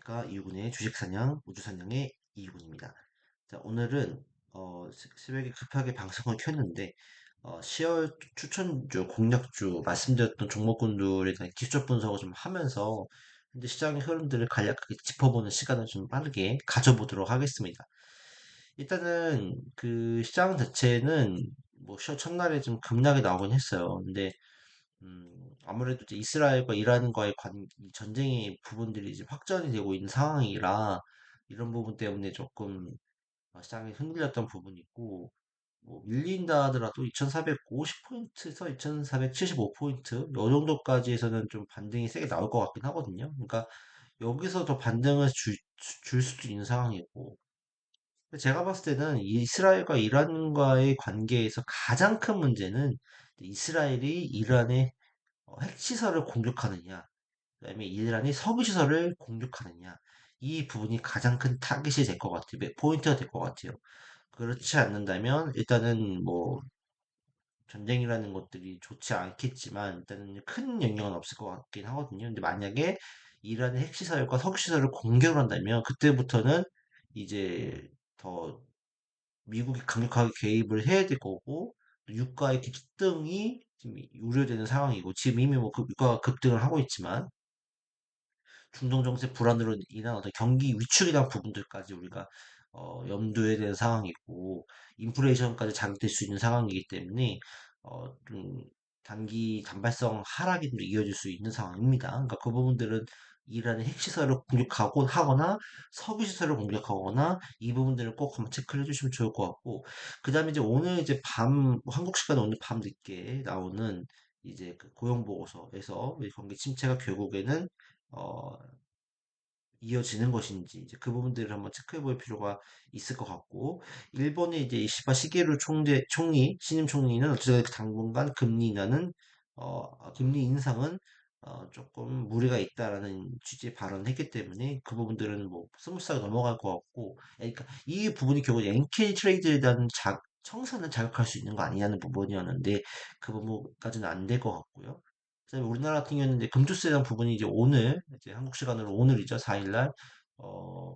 안녕하십니까. 이유군의 주식사냥, 우주사냥의 이유군입니다. 자, 오늘은 새벽에 급하게 방송을 켰는데 10월 추천주, 공략주 말씀드렸던 종목군들에 대한 기초 분석을 좀 하면서 현재 시장의 흐름들을 간략하게 짚어보는 시간을 좀 빠르게 가져보도록 하겠습니다. 일단은 그 시장 자체는 뭐 첫날에 좀 급락이 나오긴 했어요. 근데 아무래도 이제 이스라엘과 이란과의 이 전쟁의 부분들이 이제 확전이 되고 있는 상황이라 이런 부분 때문에 조금 시장이 흔들렸던 부분이 있고, 뭐 밀린다 하더라도 2450포인트에서 2475포인트 요 정도까지에서는 좀 반등이 세게 나올 것 같긴 하거든요. 그러니까 여기서 더 반등을 줄 수도 있는 상황이고, 제가 봤을 때는 이스라엘과 이란과의 관계에서 가장 큰 문제는 이스라엘이 이란의 핵시설을 공격하느냐, 그다음에 이란이 석유시설을 공격하느냐, 이 부분이 가장 큰 타깃이 될 것 같아요. 포인트가 될 것 같아요. 그렇지 않는다면, 일단은 뭐, 전쟁이라는 것들이 좋지 않겠지만, 일단은 큰 영향은 없을 것 같긴 하거든요. 근데 만약에 이란의 핵시설과 석유시설을 공격을 한다면, 그때부터는 이제 더 미국이 강력하게 개입을 해야 될 거고, 또 유가의 급등이 지금 우려되는 상황이고, 지금 이미 뭐 유가가 급등을 하고 있지만, 중동 정세 불안으로 인한 어떤 경기 위축에 대한 부분들까지 우리가 염두에 대는 상황이고, 인플레이션까지 자극될 수 있는 상황이기 때문에 좀 단기 단발성 하락이 좀 이어질 수 있는 상황입니다. 그러니까 그 부분들은 이란의 핵시설을 공격하고 하거나 석유시설을 공격하거나 이 부분들을 꼭 한번 체크를 해주시면 좋을 것 같고, 그 다음에 이제 오늘 이제 한국 시간 오늘 밤 늦게 나오는 이제 그 고용 보고서에서 이 경기 침체가 결국에는 어, 이어지는 것인지 이제 그 부분들을 한번 체크해 볼 필요가 있을 것 같고, 일본의 이제 이시바 시게루 총리 신임 총리는 어쨌든 당분간 금리 인하는 금리 인상은 조금 무리가 있다라는 취지의 발언을 했기 때문에 그 부분들은 뭐 스무스하게 넘어갈 것 같고, 그러니까 이 부분이 결국 엔케이 트레이드에 대한 청산을 자극할 수 있는 거 아니냐는 부분이었는데 그 부분까지는 안 될 것 같고요. 그다음에 우리나라 같은 경우는 이제 금투세에 대한 부분이 이제 오늘, 이제 한국 시간으로 오늘이죠. 4일날, 어,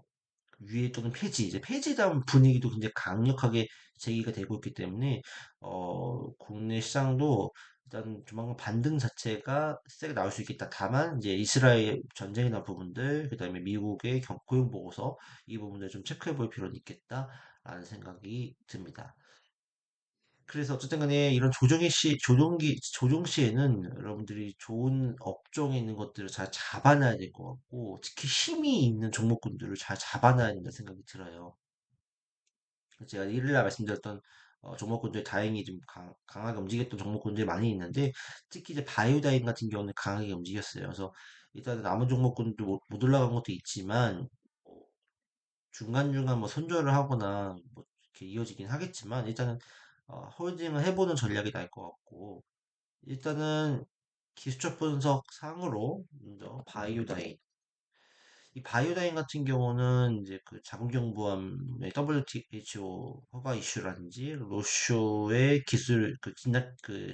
유예 또는 폐지, 이제 폐지에 대한 분위기도 굉장히 강력하게 제기가 되고 있기 때문에, 국내 시장도 일단 조만간 반등 자체가 세게 나올 수 있겠다. 다만, 이제 이스라엘 전쟁이나 부분들, 그 다음에 미국의 고용 보고서, 이 부분들 좀 체크해 볼 필요는 있겠다라는 생각이 듭니다. 그래서 어쨌든 간에 이런 조정 시에는 여러분들이 좋은 업종에 있는 것들을 잘 잡아놔야 될 것 같고, 특히 힘이 있는 종목군들을 잘 잡아놔야 된다 생각이 들어요. 제가 일일날 말씀드렸던 종목군들 다행히 좀 강하게 움직였던 종목군들이 많이 있는데, 특히 이제 바이오다인 같은 경우는 강하게 움직였어요. 그래서 일단 남은 종목군도 못 올라간 것도 있지만, 뭐 중간중간 뭐 손절을 하거나 뭐 이렇게 이어지긴 하겠지만, 일단은 홀딩을 해보는 전략이 나을 것 같고, 일단은 기술적 분석 상으로 먼저 바이오다인, 이 바이오다인 같은 경우는 이제 그 자궁경부암의 WTO 허가 이슈라든지 로쇼의 기술 그 진단 그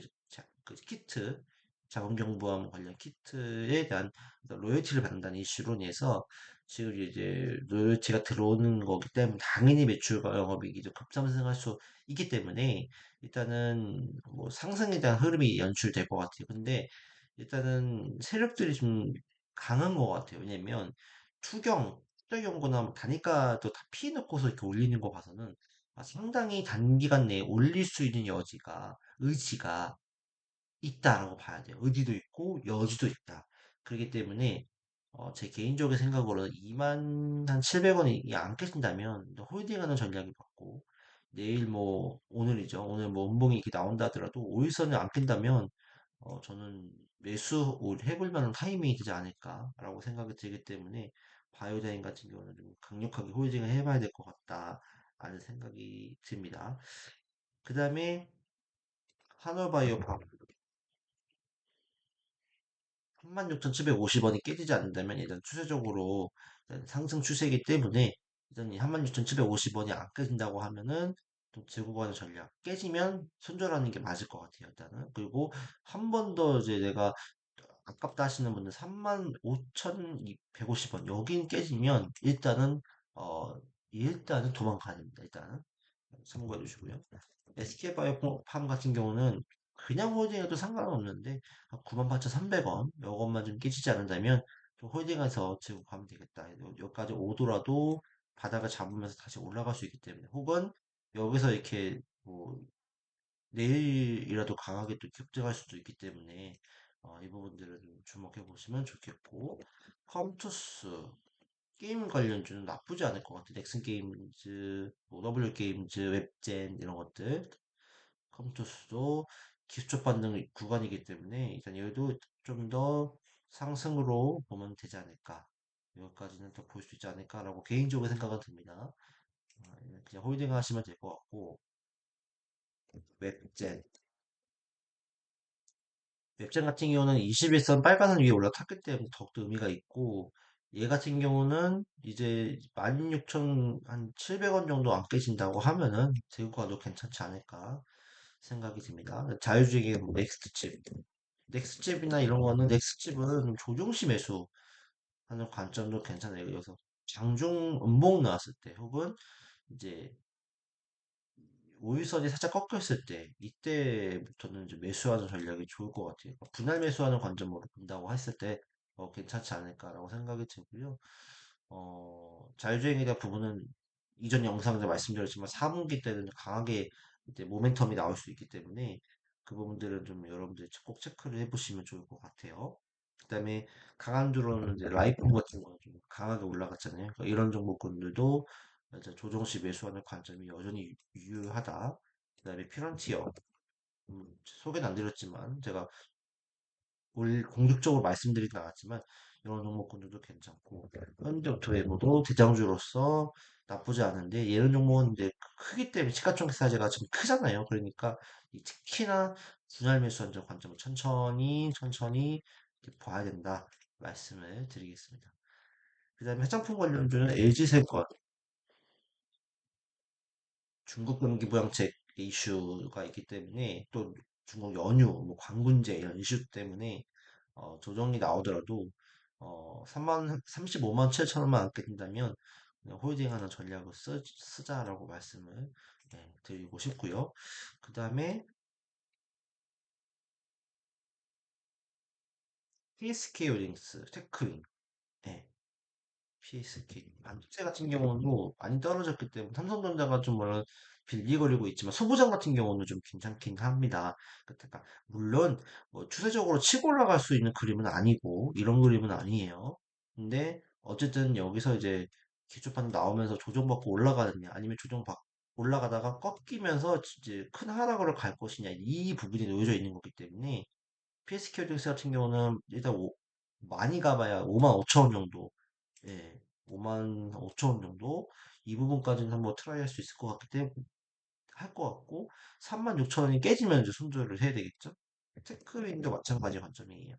키트, 자궁경부암 관련 키트에 대한 어떤 로열티를 받는다는 이슈로 인해서 지금 이제 로열티가 들어오는 거기 때문에 당연히 매출과 영업이익이 좀 급상승할 수 있기 때문에 일단은 뭐 상승에 대한 흐름이 연출될 것 같아요. 근데 일단은 세력들이 좀 강한 것 같아요. 왜냐면 투자경고나 뭐 단기가도 다 피해놓고서 이렇게 올리는 거 봐서는 상당히 단기간 내에 올릴 수 있는 의지가 있다라고 봐야 돼요. 의지도 있고 여지도 있다. 그렇기 때문에 제 개인적인 생각으로는 2만 한 700원이 안 깨진다면 홀딩하는 전략이 맞고, 내일 뭐 오늘이죠. 오늘 뭐 음봉이 이렇게 나온다 하더라도 5일선을 안 깬다면 저는 매수 해볼 만한 타이밍이 되지 않을까라고 생각이 들기 때문에 바이오다인 같은 경우는 좀 강력하게 홀딩을 해봐야 될 것 같다라는 생각이 듭니다. 그 다음에 한올바이오팜 36,750원이 깨지지 않는다면 일단 추세적으로 일단 상승 추세이기 때문에 일단 이 36,750원이 안 깨진다고 하면은 좀 들고 가는 전략, 깨지면 손절하는 게 맞을 것 같아요. 일단은. 그리고 한 번 더 이제 내가 아깝다 하시는 분들 35,150원. 여긴 깨지면 일단은 도망가야 됩니다. 일단은 참고해 주시고요. SK바이오팜 같은 경우는 그냥 홀딩해도 상관은 없는데 98,300원 이것만 좀 깨지지 않는다면 좀 홀딩해서 들고 가면 되겠다. 여기까지 오더라도 바닥을 잡으면서 다시 올라갈 수 있기 때문에 혹은 여기서 이렇게 뭐 내일이라도 강하게 또 급등할 수도 있기 때문에 이 부분들은 주목해 보시면 좋겠고 컴투스 게임 관련주는 나쁘지 않을 것 같아요. 넥슨 게임즈, 뭐 W 게임즈, 웹젠 이런 것들 컴투스도 기술적 반등 구간이기 때문에 일단 얘도 좀 더 상승으로 보면 되지 않을까. 여기까지는 더 볼 수 있지 않을까라고 개인적으로 생각은 듭니다. 그냥 홀딩 하시면 될 것 같고 웹젠 웹젠 같은 경우는 21선 빨간선 위에 올라탔기 때문에 더욱더 의미가 있고 얘 같은 경우는 이제 16,700원 정도 안 깨진다고 하면은 들고 가도 괜찮지 않을까 생각이 듭니다. 자유주행의 뭐 넥스트칩 넥스트칩이나 이런 거는 넥스트칩은 조종시 매수하는 관점도 괜찮아요. 그래서 장중 음봉 나왔을 때 혹은 이제 우유선이 살짝 꺾였을 때 이때부터는 이제 매수하는 전략이 좋을 것 같아요. 분할 매수하는 관점으로 본다고 했을 때 괜찮지 않을까라고 생각이 들고요. 자율주행에 대한 부분은 이전 영상에서 말씀드렸지만 4분기 때는 강하게 이제 모멘텀이 나올 수 있기 때문에 그 부분들은 좀 여러분들이 꼭 체크를 해보시면 좋을 것 같아요. 그다음에 강한주로는 이제 라이프 같은 거는 좀 강하게 올라갔잖아요. 그러니까 이런 종목군들도 이제 조정시 매수하는 관점이 여전히 유효하다. 그다음에 피런티어 소개는 안 드렸지만 제가 공격적으로 말씀드리진 않았지만 이런 종목군들도 괜찮고 현대오토웨모도 대장주로서 나쁘지 않은데 이런 종목은 이제 크기 때문에 시가총액사재가 좀 크잖아요. 그러니까 특히나 분할 매수한적 관점을 천천히 이렇게 봐야 된다 말씀을 드리겠습니다. 그 다음에 화장품 관련주는 LG생과 중국 경기 부양책 이슈가 있기 때문에 또 중국 연휴, 뭐 관군제 이런 이슈 때문에 조정이 나오더라도 35만 7천 원만 안 깨진다면 그냥 홀딩하는 전략을 쓰자라고 말씀을 드리고 싶고요. 그 다음에 PSK 홀딩스, 테크윈, 예, PSK. 반도체 같은 경우도 많이 떨어졌기 때문에 삼성전자가 좀 뭐라 빌리거리고 있지만 소부장 같은 경우는 좀 괜찮긴 합니다. 그러니까 물론 뭐 추세적으로 치고 올라갈 수 있는 그림은 아니고 이런 그림은 아니에요. 근데 어쨌든 여기서 이제 기초판 나오면서 조정받고 올라가느냐 아니면 올라가다가 꺾이면서 이제 큰 하락으로 갈 것이냐 이 부분이 놓여져 있는 거기 때문에 PSK 홀딩스 같은 경우는 일단 많이 가봐야 5만 5천 원 정도 예, 5만 5천 원 정도 이 부분까지는 한번 트라이 할 수 있을 것 같기 때문에 할 것 같고 3만 6천 원이 깨지면 이제 손절을 해야 되겠죠. 테크윈도 마찬가지 관점이에요.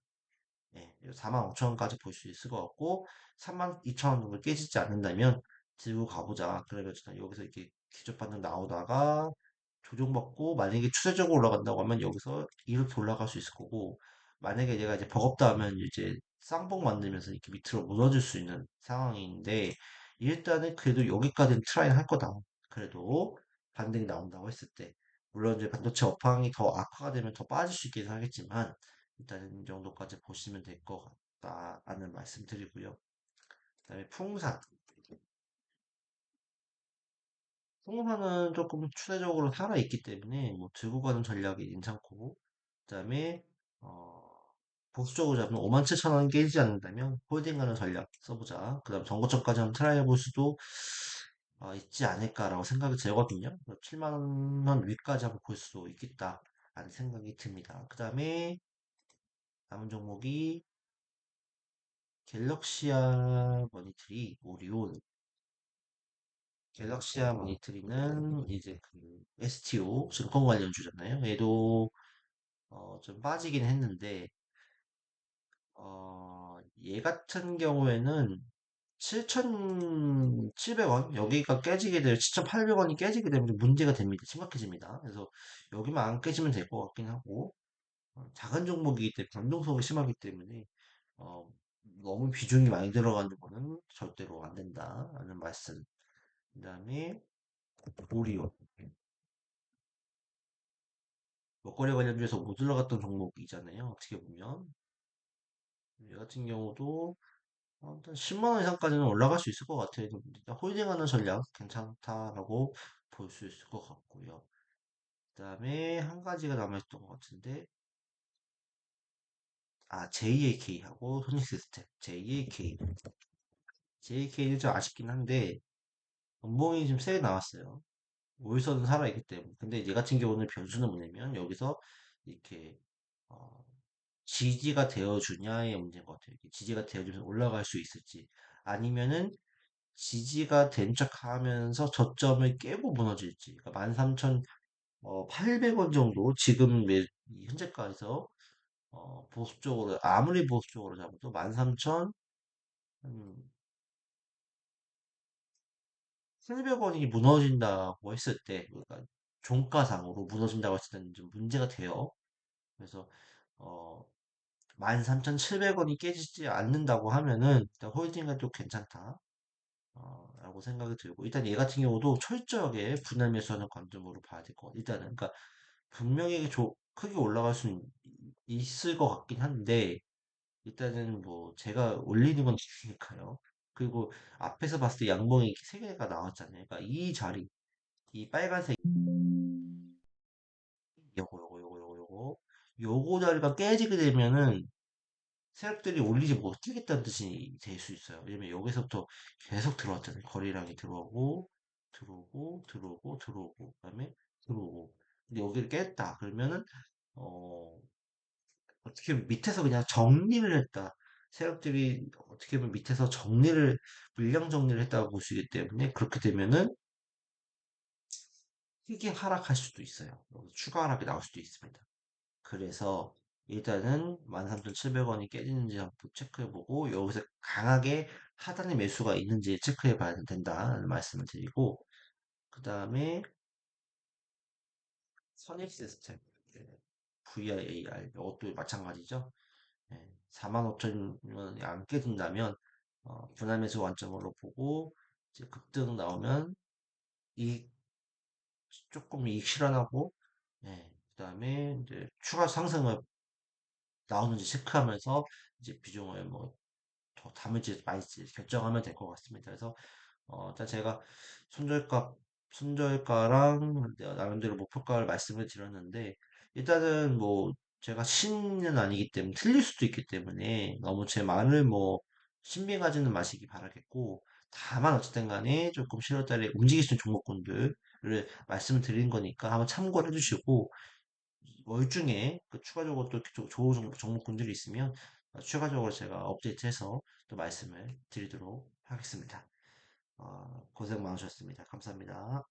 예, 4만 5천 원까지 볼 수 있을 것 같고 3만 2천 원 정도 깨지지 않는다면 들고 가보자. 그러면 일단 여기서 이렇게 기저 반등 나오다가 조정받고 만약에 추세적으로 올라간다고 하면 여기서 이렇게 올라갈 수 있을 거고 만약에 얘가 이제 버겁다 하면 이제 쌍봉 만들면서 이렇게 밑으로 무너질 수 있는 상황인데 일단은 그래도 여기까지는 트라이 할 거다. 그래도 반등이 나온다고 했을 때 물론 이제 반도체 업황이 더 악화가 되면 더 빠질 수 있긴 하겠지만 일단 이 정도까지 보시면 될 것 같다라는 말씀 드리고요. 그다음에 풍산. 풍산은 조금 추세적으로 살아있기 때문에 뭐 들고 가는 전략이 괜찮고 그다음에 어, 보수적으로 잡으면 5만 7천 원 깨지지 않는다면 홀딩 가는 전략 써보자. 그다음 정고점까지 한번 트라이 해볼 수도 있지 않을까라고 생각이 들거든요. 7만 원 위까지 한번 볼 수도 있겠다라는 생각이 듭니다. 그다음에 남은 종목이 갤럭시아 머니터리 오리온 갤럭시아 모니터리는 이제 그 STO 증권 관련주잖아요. 얘도 좀 빠지긴 했는데 얘 같은 경우에는 7,700원 여기가 깨지게 되면 7,800원이 깨지게 되면 좀 문제가 됩니다. 심각해집니다. 그래서 여기만 안 깨지면 될 것 같긴 하고 작은 종목이기 때문에 변동성이 심하기 때문에 어, 너무 비중이 많이 들어가는 거는 절대로 안 된다라는 말씀. 그다음에 오리온 먹거리 관련주에서 못 올라갔던 종목이잖아요. 어떻게 보면 얘 같은 경우도 일단 10만 원 이상까지는 올라갈 수 있을 것 같아요. 일단 홀딩하는 전략 괜찮다라고 볼 수 있을 것 같고요. 그다음에 한 가지가 남아있던 것 같은데 JAK하고 손익시스템 JAK JAK는 좀 아쉽긴 한데 연봉이 좀 세게 나왔어요. 월선은 살아있기 때문에. 근데 얘 같은 경우는 변수는 뭐냐면 여기서 이렇게 어, 지지가 되어주냐의 문제인 것 같아요. 이렇게 지지가 되어주면 올라갈 수 있을지 아니면은 지지가 된 척하면서 저점을 깨고 무너질지. 그러니까 13,800원 정도 지금 이 현재가에서 보수적으로 아무리 보수적으로 잡아도 13,000 700원이 무너진다고 했을 때, 그러니까 종가상으로 무너진다고 했을 때는 좀 문제가 돼요. 그래서, 어, 13,700원이 깨지지 않는다고 하면은, 일단 홀딩은 또 괜찮다. 라고 생각이 들고, 일단 얘 같은 경우도 철저하게 분할 매수하는 관점으로 봐야 될 것 같아요. 일단은, 그러니까, 분명히 크게 올라갈 수는 있을 것 같긴 한데, 일단은 뭐, 제가 올리는 건 있으니까요. 그리고 앞에서 봤을 때 양봉이 세 개가 나왔잖아요. 그러니까 이 자리, 이 빨간색 요거 자리가 깨지게 되면은 세력들이 올리지 못하겠다는 뜻이 될 수 있어요. 왜냐면 여기서부터 계속 들어왔잖아요. 거래량이 들어오고 그다음에 들어오고. 근데 여기를 깼다. 그러면은 어 어떻게 보면 밑에서 그냥 정리를 했다. 세력들이 어떻게 보면 밑에서 물량 정리를 했다고 보시기 때문에 그렇게 되면은 크게 하락할 수도 있어요. 여기서 추가 하락이 나올 수도 있습니다. 그래서 일단은 13,700원이 깨지는지 한번 체크해보고 여기서 강하게 하단의 매수가 있는지 체크해봐야 된다는 말씀을 드리고 그 다음에 선익 시스템 VIAR 이것도 마찬가지죠. 45,000원이 안 깨진다면 분할 매수 관점으로 보고 이제 급등 나오면 이 조금 이익 실현하고 그 다음에 이제 추가 상승을 나오는지 체크하면서 이제 비중을 뭐 더 담을지 말지 결정하면 될 것 같습니다. 그래서 일단 제가 손절가 손절가랑 나름대로 목표가를 말씀을 드렸는데 일단은 뭐 제가 신은 아니기 때문에 틀릴 수도 있기 때문에 너무 제 말을 뭐 신빙하지는 마시기 바라겠고 다만 어쨌든 간에 조금 10월달에 움직일 수 있는 종목군들을 말씀을 드린 거니까 한번 참고를 해주시고 월 중에 그 추가적으로 또 좋은 종목군들이 있으면 추가적으로 제가 업데이트해서 또 말씀을 드리도록 하겠습니다. 고생 많으셨습니다. 감사합니다.